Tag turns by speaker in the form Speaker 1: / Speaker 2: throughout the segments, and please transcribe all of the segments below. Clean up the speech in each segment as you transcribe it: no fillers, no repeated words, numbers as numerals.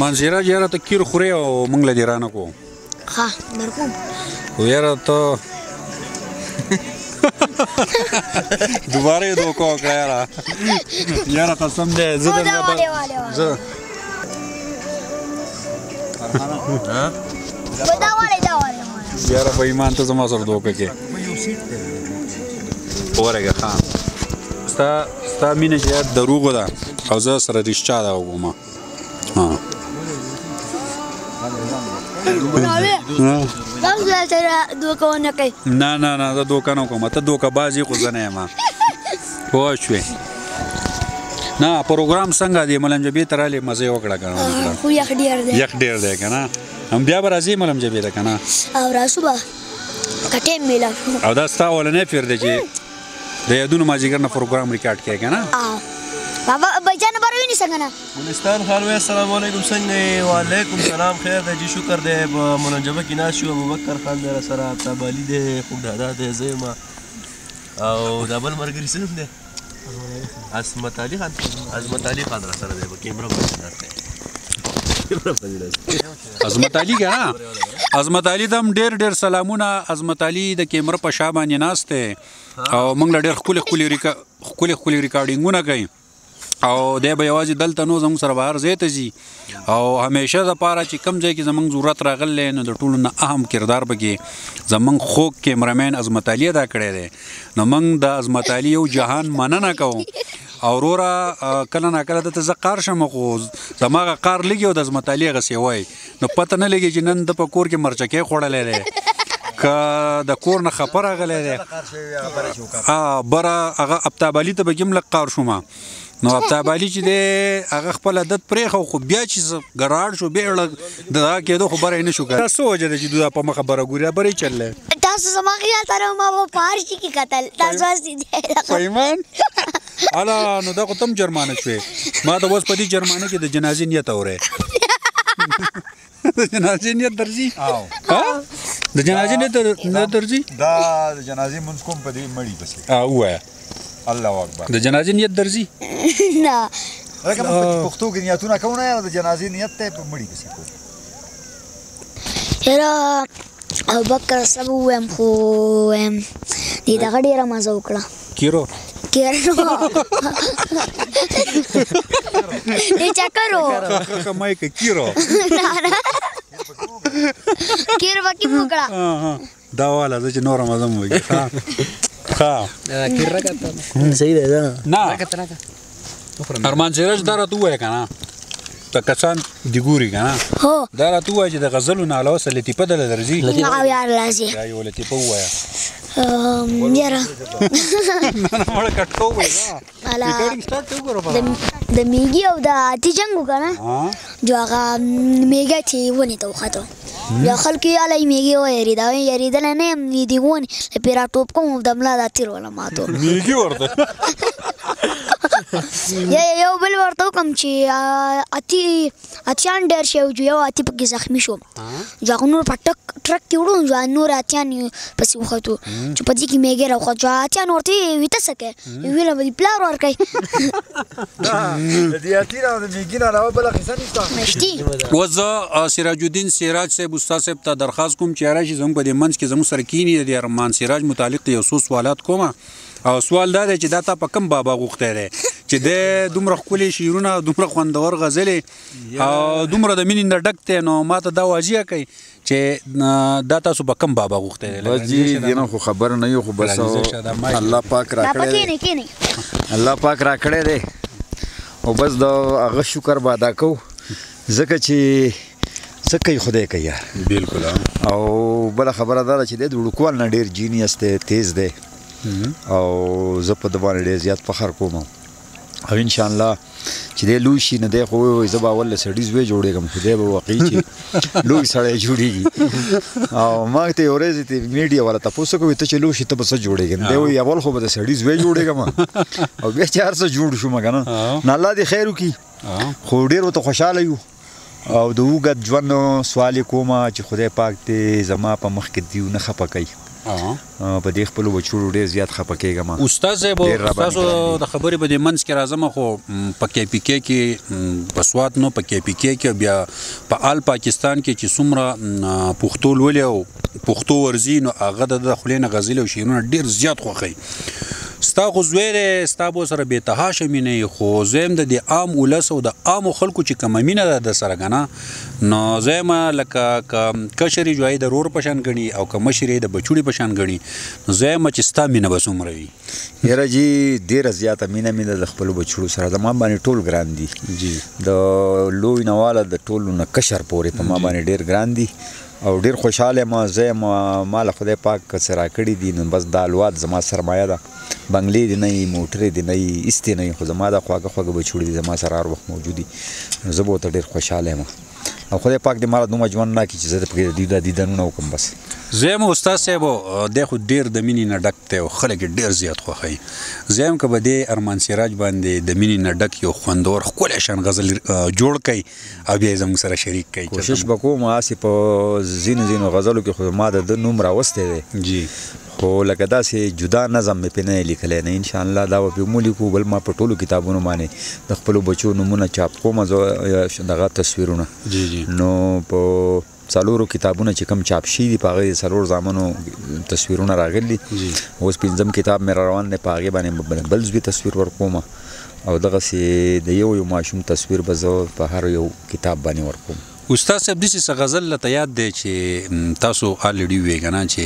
Speaker 1: منصوره یاره ته کیر خورې او موږ له دې رانه کوو
Speaker 2: ښه درکوم
Speaker 1: خو یاره ته دوباره یې دوکه وکړه یاره یاره قسم دی زه زه یاره په ایمان ته زما سره دوکه کې ورګه خان ستا مینه چې دروغ ده او زه سره رښتیا ده وګوم نه نه نه زه دوکه نه کوم ته دوکه بازي خو زه نه یم پوه شوې نه پروګرام څنګه دی ملم جبې ته رالې مزه یې وکړه که نه
Speaker 2: خو یخ ډېر دی
Speaker 1: یخ ډېر دی که نه هم بیا به راځې ملم جبې ته که نه
Speaker 2: او راشو به که ټایم میلاو شو
Speaker 1: او دا ستا اولنی پیر دی چې د یادونو مازدیګر نه پروګرام ریکارډ کوې که نه
Speaker 2: بابا بچان بر ونیسه که نه
Speaker 3: ګلستان خان وی السلام علیکم څنګه یې وعلیکم سلام خیر دی جی شکر دی په منجمه کې ناست شو ابوبکر خان دی راسره ابتاب علي دی خوږ دادا دی زه یم او دا بل ملګري څه نوم دی عصمت علي خان راسره دی په کیمره باندې ناست دی
Speaker 1: عظمت علي که نه عظمت علي ته هم ډېر سلامونه عظمت علي د کیمره په شا باندې ناست دی او موږ له ډېر ښکلي ریکارډینګونه کوي او دی به یوازې دلته نو زموږ سره بهر ځای ته ځي او همیشه دپاره چې کوم ځای کې زموږ ضرورت راغلی نو د ټولو نه اهم کردار پکې زموږ خوږ کیمرامین عظمت علي ادا کړی دی نو موږ د عظمت علي یو جهان مننه کوو او وروره کله ناکله دته زه قار شم خو زما هغه قار لږي او د عظمت علي هغسې وایي نو پته نه لګي چې نن د په کور کې مرچکۍ خوړلی دی که د کور نه خپه راغلی دی بره هغه ابتاب علي ته به کې هم لږ قار شومه نو ابتاب علي چې دی هغه خپل عادت پرېښو خو بیا چې ګراړ شو بیا دغه کېدو خو بره یې نه شو کړی دا څه وجه ده چې دوی په مخه بره ګوري بره یې چل دی
Speaker 2: تاسو زما خیال سره ما په هر شي کې کتل تاسو
Speaker 1: په ایمان الا نو دا خو ته هم جرمانه شوې ما ته اوس په دې جرمانه کې د جنازې نیت اورې د جنازې نیت درځي د جنازې نیت درځي
Speaker 4: دا د جنازې مونځ کوم په دې مړي پسې
Speaker 1: ووایه الله اکبر د جنازې نیت درځي
Speaker 2: نه
Speaker 4: لکه موږ په پښتو کې نیتونه کوو نه یاره د جنازې نیت ته په مړي پسې کوو
Speaker 2: یاره ابوبکر صاحب ووایم خو دې دغه ډېره مزه وکړه
Speaker 1: کیرو
Speaker 2: دې چکرو
Speaker 1: ما یې که کیرو
Speaker 2: کیر به کې وکړه
Speaker 1: دا واله زه چې نوره مزه م وکړي
Speaker 3: کیر راکته صحیح دی دا
Speaker 1: نه ارمان سراج دا راته ووایه که نه که کسان دې ګوري که نه دا راته ووایه چې د غزلو نه علاوه څه لطیفه دله درځي
Speaker 2: او یار لازي
Speaker 1: دا یوه لطیفه ووایه
Speaker 2: یاره
Speaker 1: مړه کټکو وایه
Speaker 2: د میږي او د اتي جنګ و که نه جو هغه میږی چې ونې ته وختو بیا خلکو یې هله میږي ویرېده یېرېدلی نه یم دې ونې د پیرا ټوپ کوم د ملا دا تیر وله ماتو
Speaker 1: میږي ورته
Speaker 2: یو بل ورته وکړم چې اتیان ډېر شوي جو یو اتي پکې زخمي شو جو هغه نور په ټرک کې وړو جو نور اتیان پسې وختو چې په دې کې میږي راوخت جو اتیان ورته ویې ته څه کوې ویله به دې پلار ورکوي
Speaker 4: د دې اتي نه او د میږي نه علاوه بله قصه نشته
Speaker 2: مشتي
Speaker 1: اوس زه سراج الدین سراج صاحب استاد صاحب ته درخواست کوم چې راشي زموږ په دې منځ کې زموږ سره کینی د ارمان سراج متعلق یو څو سوالات کومه او سوال دا دی چې دا تا په کوم بابا غوښتی دی چې دی دومره ښکلي شعرونه دومره خوندور غزلې او دومره د مینې نه ډک دی نو ما ته دا واضحه کوي چې دا تاسو په کوم بابا غوښتی دی
Speaker 4: بس جي دې نه خو خبر نه یو خو بس الله پاک راکړی دی الله پاک راکړی دی او بس د هغه شکر به ادا کوو ځکه چې څه کوي خدای کوي یار
Speaker 1: بلکل
Speaker 4: او بله خبره دا ده چې دی د وړوکوال نه ډېر جینیس دی تیز دی او زه په ده باندې ډېر زیات فخر کوم او انشاءالله چې دی لوی شي نو دی خو وایي زه به اول له سړي زوی جوړېږم خو دی به واقعي چې لوی سړی جوړېږي او ما ته یو ورځ میډیا والا تپوس کوي ته چې لوی شي ته به څه جوړېږې دی وایي اول خو به د سړي زوی جوړېږم او بیا چې هر څه جوړ شوم که نه نو الله دې خیر وکړي خو ډېر ورته خوشحاله یو او د اوږد ژوند سوال یې کومه چې خدای پاک دې زما په مخ کې دیو نه خفه کوي په دې خپلو بچوړو ډېر زیات خفه کېږم.
Speaker 1: استاد صاحب تاسو د خبرې په دې منځ کې راځم خو په KPK کې په سوات نو په KPK کې بیا په آل پاکستان کې چې څومره پښتو لولي او پښتو ورزي نو هغه د خولې نه غزل او شعرونه ډېر زیات خوښوي. ستا خو زوی دی ستا به ورسره بېتحاشه مینه یي خو زه یم د دې عام ولس او د عامو خلکو چې کومه مینه ده د سره که نه نو زه یم لکه که کشر یې جوایي د رور په شان ګڼي او که مشر یې د بچوړي په شان ګڼي نو زه یم چې ستا مینه به څومره وي.
Speaker 4: یاره جي ډېره زیاته مینه مې ده د خپلو بچوړو سره. زما باندې ټول ګران دي
Speaker 1: جی
Speaker 4: د لوی نه واله د ټولو نه کشر پورې په ما باندې ډېر ګران دي او ډېر خوشحاله یم. زه یم ما له خدای پاک څه راکړي دي نو بس دا الواد زما سرمایه ده. بنګلې دي نه وي موټرې دي نه وي ایستې نه وي خو زما دا خواږه خواږه بچوړي دي زما سره هر وخت موجود دي. زه به ورته ډېر خوشحاله یم او خدای پاک دې ما له دومره ژوند راکړي چې زه پکې د دوی دا دیدنونه وکړم. بس
Speaker 1: زه یم استاد صاحب دی خو ډېر د مینې نه ډک دی او خلک یې ډېر زیات خوښوي. زه یم که به دې ارمان سراج باندې د مینې نه ډک یو خوندور ښکلی شان غزل جوړ کړئ او بیا یې زموږ سره شریک کړئ.
Speaker 4: کوشش به کوم هسې په ځینو غزلو کې خو ما د ده نوم راوستی دی
Speaker 1: جی
Speaker 4: خو لکه داسې جدا نظم مې پرې نه دی لیکلی نه. انشاءالله دا به پرې ومولیکو. بل ما په ټولو کتابونو باندې د خپلو بچو نومونه چاپ کوم دغه تصویرونه
Speaker 1: جی جی
Speaker 4: نو په څلورو کتابونه چې کوم چاپ شي دي په هغې د څلور زامنو تصویرونه راغلي. اوس پنځم کتاب مې را روان دی په هغې باندې بل زوی تصویر ورکوم او دغسې د یو ماشوم تصویر به زه په هر یو کتاب باندې ورکوم.
Speaker 1: استاد صاحب داسې څه غزل راته یاد دی چې تاسو آلریډي وویې که نه چې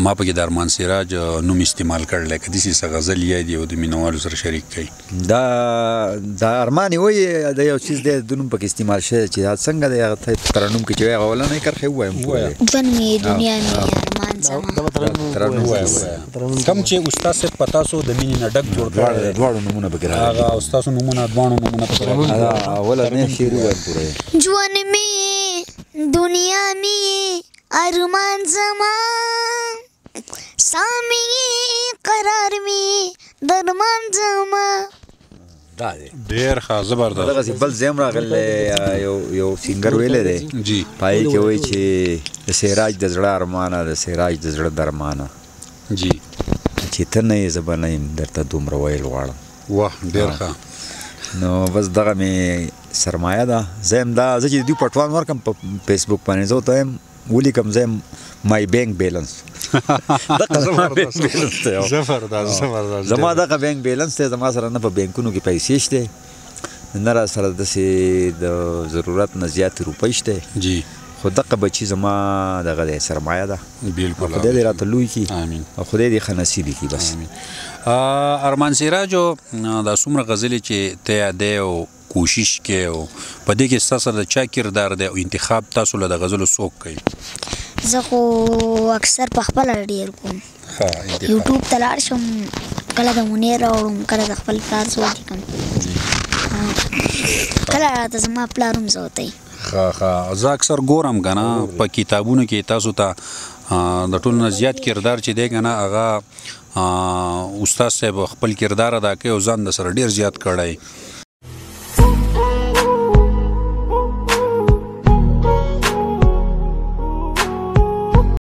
Speaker 1: ما پکې د ارمان سراج نوم استعمال کړلی که داسې څه غزل یاد یې او د مینوالو سره شریک کوي.
Speaker 4: دا ارمان یې وایي د یو چیز دی د نوم پکې استعمال شوی چې دا څنګه دی هغه ترنم کې چې وایي هغه ولنی کرښې ووایم
Speaker 2: ژوند مې دنیا مې ارمان زما
Speaker 1: کوم چې استاد صاحب په تاسو د مینې نه ډک جوړ کړی دی
Speaker 4: دواړو نومونه پکې راغلي
Speaker 1: هغه ستاسو نومونه دواړو نومونه پکې راغلي.
Speaker 4: اوله نه شعر ووایم پوره
Speaker 2: ژوند مې دنیا مې ارمان زما سامي قرار مې درمان زما.
Speaker 4: دا دی
Speaker 1: ډېر ښه زبردست.
Speaker 4: دغسې بل ځایم راغلی یو سینګر ویلی دی
Speaker 1: جی
Speaker 4: په هغې کې وایي چې د سراج د زړه ارمانه د سراج د زړه درمانه
Speaker 1: جی
Speaker 4: چې ته نه یې زه به نه یم درته دومره ویل غواړم.
Speaker 1: واه ډېر ښه.
Speaker 4: نو بس دغه مې سرمایه ده. زه یم دا زه چې د دوی پټوان ورکړم په فیسبوک باندې زه ورته وایم ولیکم زه یم مای بینک بیلنس زما دغه بینک بیلنس دی. زما سره نه په بینکونو کې پیسې شته نه را سره داسې د ضرورت نه زیاتې روپۍ شته
Speaker 1: جی
Speaker 4: خو دغه بچي زما دغه دی سرمایه ده.
Speaker 1: بالکل
Speaker 4: خدای دې راته لوی کړي
Speaker 1: آمین
Speaker 4: او خدای دې ښه نصیب کړي. بس
Speaker 1: ارمان سراجو دا څومره غزلې چې ته یادې او کوشش کې او په دې کې ستا سره د چا کردار دی او انتخاب تاسو له د غزلو څوک کوي؟
Speaker 2: زه خو اکثر په خپله ډېر کوم. یوټیوب ته لاړ شم کله د منیر راوړم کله د خپل پلار څه ولیکم کله راته زما پلار هم زه وتی.
Speaker 1: زه اکثر ګورم که نه په کتابونو کې تاسو ته د ټولو نه زیات کردار چې دی که نه هغه استاد صاحب خپل کردار ادا کوي او ځان د سره ډېر زیات کړی